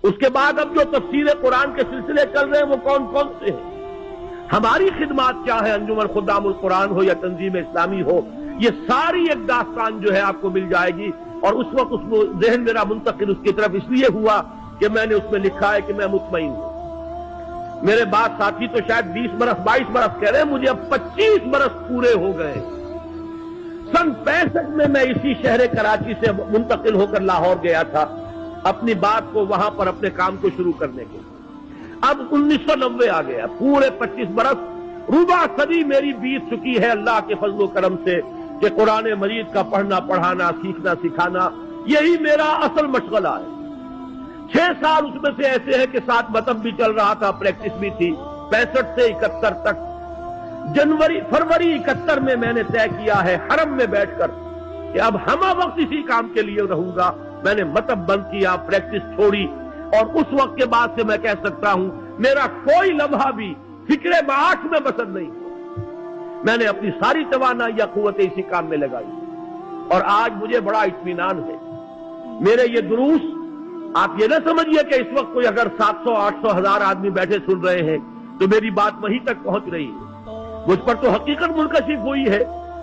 اس کے بعد اب جو تفسیر قرآن کے سلسلے چل رہے ہیں وہ کون کون سے ہیں؟ ہماری خدمات کیا ہے؟ انجمن خدام القرآن ہو یا تنظیم اسلامی ہو، یہ ساری ایک داستان جو ہے آپ کو مل جائے گی. اور اس وقت اس میں ذہن میرا منتقل اس کی طرف اس لیے ہوا کہ میں نے اس میں لکھا ہے کہ میں مطمئن ہوں. میرے بعد ساتھی تو شاید 20 برس 22 برس کہہ رہے ہیں، مجھے اب 25 برس پورے ہو گئے. سن 65 میں اسی شہر کراچی سے منتقل ہو کر لاہور گیا تھا اپنی بات کو وہاں پر اپنے کام کو شروع کرنے کے. اب 1990 آ گیا، پورے 25 برس ربع صدی میری بیت چکی ہے اللہ کے فضل و کرم سے کہ قرآن مجید کا پڑھنا پڑھانا سیکھنا سکھانا یہی میرا اصل مشغلہ ہے. 6 سال اس میں سے ایسے ہیں کہ 7 مطلب بھی چل رہا تھا، پریکٹس بھی تھی. 65 سے 71 تک فروری 71 میں نے طے کیا ہے حرم میں بیٹھ کر کہ اب ہمہ وقت اسی کام کے لیے رہوں گا. میں نے مطلب بند کیا، پریکٹس چھوڑی، اور اس وقت کے بعد سے میں کہہ سکتا ہوں میرا کوئی لمحہ بھی فکر معاش میں بسر نہیں. میں نے اپنی ساری توانائی یا قوت اسی کام میں لگائی، اور آج مجھے بڑا اطمینان ہے. میرے یہ دروس آپ یہ نہ سمجھیے کہ اس وقت کوئی اگر 700 800 1000 آدمی بیٹھے سن رہے ہیں تو میری بات وہیں تک پہنچ رہی ہے. مجھ پر تو حقیقت منکشف ہوئی ہے.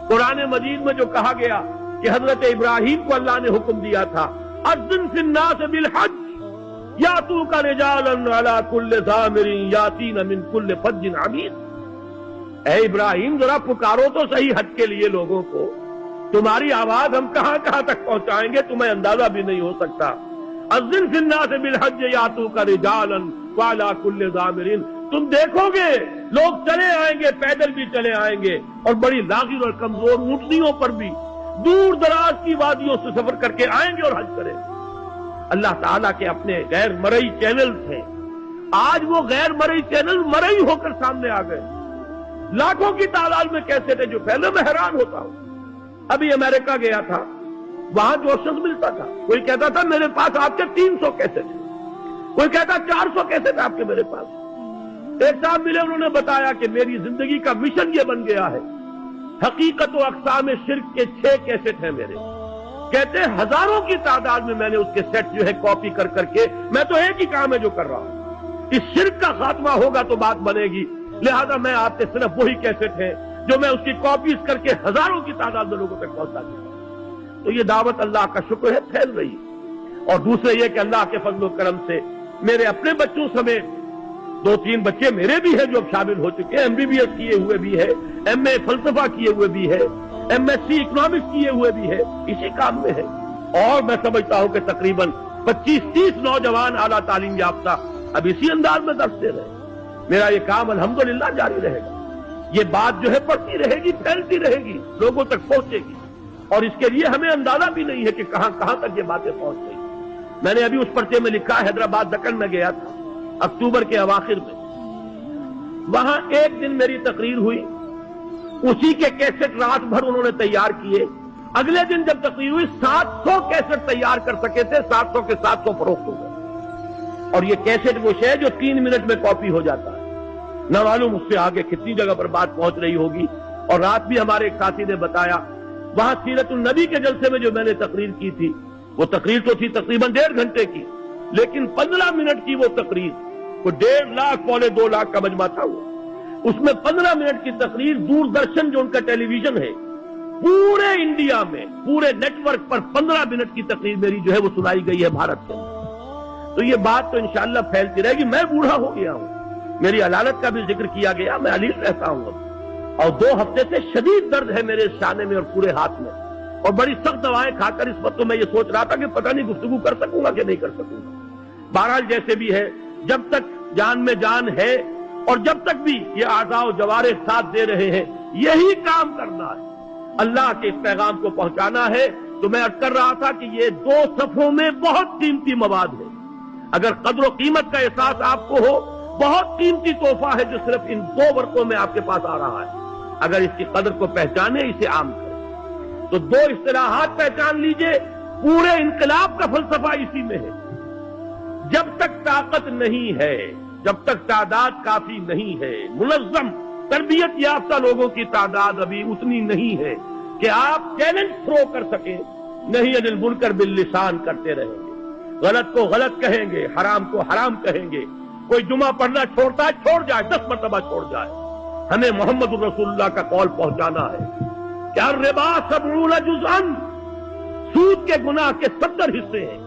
قرآن مجید میں جو کہا گیا کہ حضرت ابراہیم کو اللہ نے حکم دیا تھا اذن فی الناس بالحج یاتوک رجالا علی کل ضامر یاتین من کل فج عمیق. اے ابراہیم ذرا پکارو تو صحیح حج کے لیے لوگوں کو. تمہاری آواز ہم کہاں کہاں تک پہنچائیں گے تمہیں اندازہ بھی نہیں ہو سکتا. اذن فی الناس بالحج یاتوک رجالا وعلی کل ضامر. تم دیکھو گے لوگ چلے آئیں گے، پیدل بھی چلے آئیں گے، اور بڑی لاغر اور کمزور اونٹنیوں پر بھی دور دراز کی وادیوں سے سفر کر کے آئیں گے اور حج کریں گے. اللہ تعالیٰ کے اپنے غیر مرئی چینلز ہیں. آج وہ غیر مرئی چینل مرئی ہو کر سامنے آ گئے. لاکھوں کی تعداد میں کیسے تھے جو پہلے میں حیران ہوتا ہوں. ابھی امریکہ گیا تھا، وہاں جو شخص ملتا تھا کوئی کہتا تھا میرے پاس آپ کے 300 کیسے تھے، کوئی کہتا 400 کیسے تھے آپ کے میرے پاس. ایک صاحب ملے، انہوں نے بتایا کہ میری زندگی کا مشن یہ بن گیا ہے، حقیقت و اقسام شرک کے 6 کیسٹ ہیں میرے. کہتے ہیں ہزاروں کی تعداد میں نے اس کے سیٹ جو ہے کاپی کر کر کے، میں تو ایک ہی کام ہے جو کر رہا ہوں. اس شرک کا خاتمہ ہوگا تو بات بنے گی، لہذا میں آپ کے صرف وہی کیسٹ ہیں جو میں اس کی کاپیز کر کے ہزاروں کی تعداد میں لوگوں تک پہنچا دوں. تو یہ دعوت اللہ کا شکر ہے پھیل رہی. اور دوسرے یہ کہ اللہ کے فضل و کرم سے میرے اپنے بچوں سمیت 2-3 بچے میرے بھی ہیں جو اب شامل ہو چکے ہیں. MBBS کیے ہوئے بھی ہے، MA فلسفہ کیے ہوئے بھی ہے، MSc اکنامکس کیے ہوئے بھی ہے، اسی کام میں ہے. اور میں سمجھتا ہوں کہ تقریباً 25-30 نوجوان اعلیٰ تعلیم یافتہ اب اسی انداز میں درس دے رہے ہیں. میرا یہ کام الحمدللہ جاری رہے گا. یہ بات جو ہے پڑھتی رہے گی، پھیلتی رہے گی، لوگوں تک پہنچے گی. اور اس کے لیے ہمیں اندازہ بھی نہیں ہے کہ کہاں کہاں تک یہ باتیں پہنچ گئی. میں نے ابھی اس پرچے میں لکھا ہے حیدرآباد دکن میں گیا تھا اکتوبر کے اواخر میں. وہاں ایک دن میری تقریر ہوئی، اسی کے کیسٹ رات بھر انہوں نے تیار کیے. اگلے دن جب تقریر ہوئی 700 کیسٹ تیار کر سکے تھے، 700 کے 700 فروخت ہو گئے. اور یہ کیسٹ وہ شے جو 3 منٹ میں کاپی ہو جاتا ہے. نہ معلوم اس سے آگے کتنی جگہ پر بات پہنچ رہی ہوگی. اور رات بھی ہمارے ایک ساتھی نے بتایا وہاں سیرت النبی کے جلسے میں جو میں نے تقریر کی تھی، وہ تقریر تو تھی تقریباً 1.5 گھنٹے کی، لیکن 15 منٹ کی وہ تقریر، وہ 1.5 لاکھ 2.25 لاکھ کا مجمع تھا. اس میں 15 منٹ کی تقریر دوردرشن جو ان کا ٹیلی ویژن ہے پورے انڈیا میں پورے نیٹ ورک پر 15 منٹ کی تقریر میری جو ہے وہ سنائی گئی ہے بھارت سے. تو یہ بات تو انشاءاللہ پھیلتی رہے گی. میں بوڑھا ہو گیا ہوں، میری علالت کا بھی ذکر کیا گیا، میں علیل رہتا ہوں اب. اور 2 ہفتے سے شدید درد ہے میرے شانے میں اور پورے ہاتھ میں، اور بڑی سخت دوائیں کھا کر اس وقت تو میں یہ سوچ رہا تھا کہ پتہ نہیں گفتگو کر سکوں گا کہ نہیں کر سکوں گا. بہرحال جیسے بھی ہے، جب تک جان میں جان ہے اور جب تک بھی یہ اعضاء و جوارح ساتھ دے رہے ہیں، یہی کام کرنا ہے، اللہ کے اس پیغام کو پہنچانا ہے. تو میں عرض کر رہا تھا کہ یہ 2 صفحوں میں بہت قیمتی مواد ہے. اگر قدر و قیمت کا احساس آپ کو ہو، بہت قیمتی تحفہ ہے جو صرف ان 2 ورقوں میں آپ کے پاس آ رہا ہے. اگر اس کی قدر کو پہچانے، اسے عام کریں. تو 2 اصطلاحات پہچان لیجئے. پورے انقلاب کا فلسفہ اسی میں ہے. جب تک طاقت نہیں ہے، جب تک تعداد کافی نہیں ہے، منظم تربیت یافتہ لوگوں کی تعداد ابھی اتنی نہیں ہے کہ آپ چیلنج تھرو کر سکیں، نہیں انل منکر باللسان کرتے رہیں گے. غلط کو غلط کہیں گے، حرام کو حرام کہیں گے. کوئی جمعہ پڑھنا چھوڑتا ہے چھوڑ جائے، 10 مرتبہ چھوڑ جائے. ہمیں محمد رسول اللہ کا قول پہنچانا ہے. کیا الربا 70 جزءا، سود کے گناہ کے 70 حصے ہیں.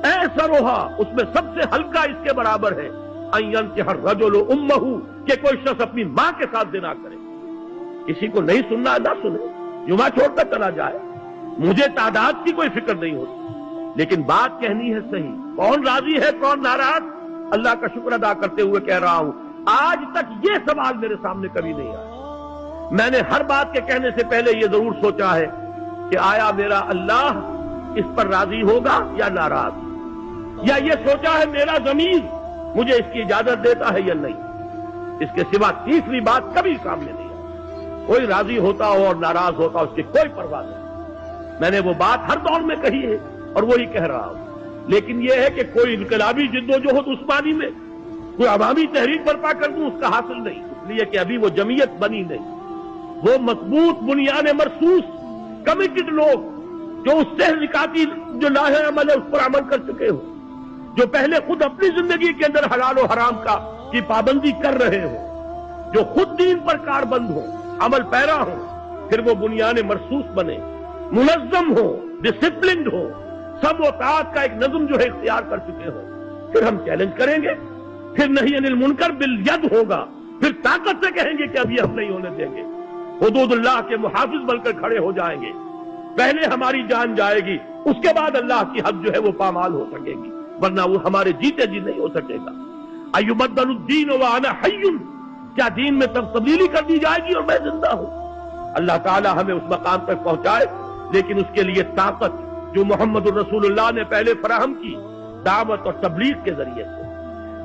ایسرھا، اس میں سب سے ہلکا اس کے برابر ہے ان ينكح الرجل امه، کہ کوئی شخص اپنی ماں کے ساتھ زنا کرے. کسی کو نہیں سننا نہ سنے، جمعہ چھوڑ کر چلا جائے. مجھے تعداد کی کوئی فکر نہیں ہوتی، لیکن بات کہنی ہے صحیح. کون راضی ہے کون ناراض، اللہ کا شکر ادا کرتے ہوئے کہہ رہا ہوں. آج تک یہ سوال میرے سامنے کبھی نہیں آیا. میں نے ہر بات کے کہنے سے پہلے یہ ضرور سوچا ہے کہ آیا میرا اللہ اس پر راضی ہوگا یا ناراض، یا یہ سوچا ہے میرا ضمیر مجھے اس کی اجازت دیتا ہے یا نہیں. اس کے سوا تیسری بات کبھی سامنے نہیں آئی. کوئی راضی ہوتا ہو اور ناراض ہوتا ہو، اس کی کوئی پرواہ نہیں. میں نے وہ بات ہر دور میں کہی ہے اور وہی کہہ رہا ہوں. لیکن یہ ہے کہ کوئی انقلابی جدوجہد عثمانی میں کوئی عوامی تحریک برپا کر دوں، اس کا حاصل نہیں. اس لیے کہ ابھی وہ جمعیت بنی نہیں. وہ مضبوط بنیاد مرصوص کمیٹڈ لوگ جو اس سے نکاتی جو لاہ عمل ہے اس پر عمل کر چکے ہو، جو پہلے خود اپنی زندگی کے اندر حلال و حرام کی پابندی کر رہے ہو، جو خود دین پر کاربند ہو، عمل پیرا ہو، پھر وہ بنیاد مرصوص بنے، منظم ہو، ڈسپلنڈ ہو، سب و طاعت کا ایک نظم جو ہے اختیار کر چکے ہو. پھر ہم چیلنج کریں گے، پھر نہیں انل منکر بالید ہوگا، پھر طاقت سے کہیں گے کہ اب یہ ہم نہیں ہونے دیں گے. حدود اللہ کے محافظ بن کر کھڑے ہو جائیں گے. پہلے ہماری جان جائے گی، اس کے بعد اللہ کی حد جو ہے وہ پامال ہو سکے گی، ورنہ وہ ہمارے جیتے جی نہیں ہو سکے گا. ایبدل الدین وانا حی، کیا دین میں تبدیلی کر دی جائے گی اور میں زندہ ہوں؟ اللہ تعالی ہمیں اس مقام تک پہنچائے، لیکن اس کے لیے طاقت جو محمد الرسول اللہ نے پہلے فراہم کی دعوت اور تبلیغ کے ذریعے سے.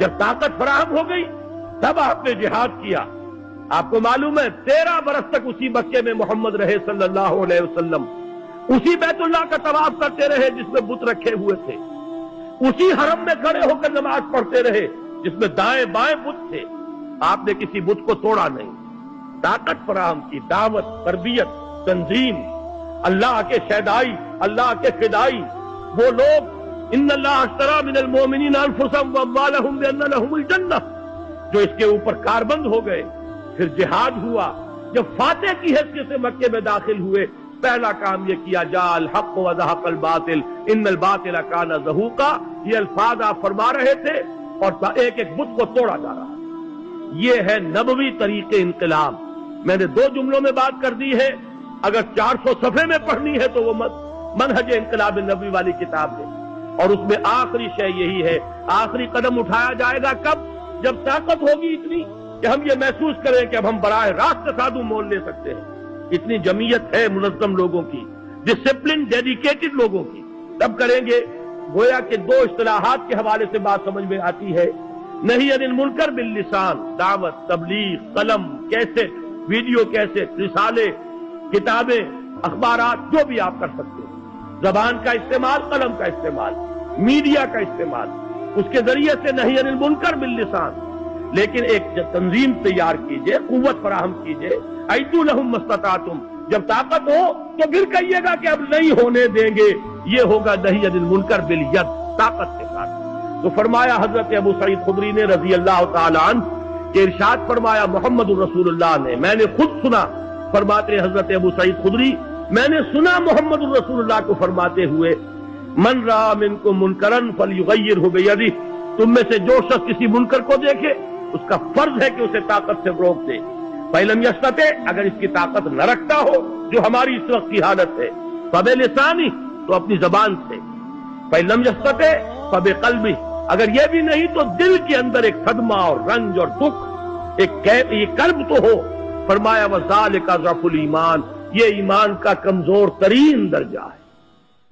جب طاقت فراہم ہو گئی تب آپ نے جہاد کیا. آپ کو معلوم ہے 13 برس تک اسی مکے میں محمد رہے صلی اللہ علیہ وسلم، اسی بیت اللہ کا طواف کرتے رہے جس میں بت رکھے ہوئے تھے، اسی حرم میں کھڑے ہو کر نماز پڑھتے رہے جس میں دائیں بائیں بت تھے. آپ نے کسی بت کو توڑا نہیں. طاقت فراہم کی، دعوت، تربیت، تنظیم، اللہ کے شیدائی، اللہ کے فدائی، وہ لوگ ان اللہ اشتری من المؤمنین انفسهم واموالهم بان لهم الجنہ، جو اس کے اوپر کاربند ہو گئے. پھر جہاد ہوا. جب فاتح کی حیثیت سے مکے میں داخل ہوئے، پہلا کام یہ کیا جاء الحق وزهق الباطل ان الباطل کان زہوقا. یہ الفاظ آپ فرما رہے تھے اور ایک ایک بت کو توڑا جا رہا. یہ ہے نبوی طریق انقلاب. میں نے 2 جملوں میں بات کر دی ہے، اگر 400 صفحے میں پڑھنی ہے تو وہ منہج انقلاب نبوی والی کتاب ہے. اور اس میں آخری شے یہی ہے، آخری قدم اٹھایا جائے گا کب؟ جب طاقت ہوگی اتنی کہ ہم یہ محسوس کریں کہ اب ہم براہ راست تصادم مول لے سکتے ہیں. اتنی جمعیت ہے منظم لوگوں کی، ڈسپلن ڈیڈیکیٹڈ لوگوں کی، تب کریں گے. گویا کہ 2 اصطلاحات کے حوالے سے بات سمجھ میں آتی ہے. نہیں عن المنکر باللسان، دعوت، تبلیغ، قلم، کیسٹ، ویڈیو کیسٹ، رسالے، کتابیں، اخبارات، جو بھی آپ کر سکتے ہیں. زبان کا استعمال، قلم کا استعمال، میڈیا کا استعمال، اس کے ذریعے سے نہیں عن المنکر باللسان. لیکن ایک تنظیم تیار کیجئے، قوت فراہم کیجئے. اعدوا لهم ما استطعتم، جب طاقت ہو تو پھر کہیے گا کہ اب نہیں ہونے دیں گے. یہ ہوگا نہیں عن المنکر بالید، طاقت کے ساتھ. تو فرمایا حضرت ابو سعید خدری نے رضی اللہ تعالی عنہ کہ ارشاد فرمایا محمد الرسول اللہ نے، میں نے خود سنا، فرماتے حضرت ابو سعید خدری، میں نے سنا محمد الرسول اللہ کو فرماتے ہوئے، من رأى منکم منکرا فلیغیرہ بیدہ، تم میں سے جو شخص کسی منکر کو دیکھے اس کا فرض ہے کہ اسے طاقت سے روک دے. فَإِلَمْ يَسْتَطِعْ، اگر اس کی طاقت نہ رکھتا ہو جو ہماری اس وقت کی حالت ہے، فَبِلِسَانِهِ، تو اپنی زبان سے، فَإِلَمْ يَسْتَطِعْ فَبِقَلْبِهِ، اگر یہ بھی نہیں تو دل کے اندر ایک صدمہ اور رنج اور دکھ، یہ کرب تو ہو. فرمایا وَذَلِكَ ضَعْفُ الْإِيمَانِ، یہ ایمان کا کمزور ترین درجہ ہے.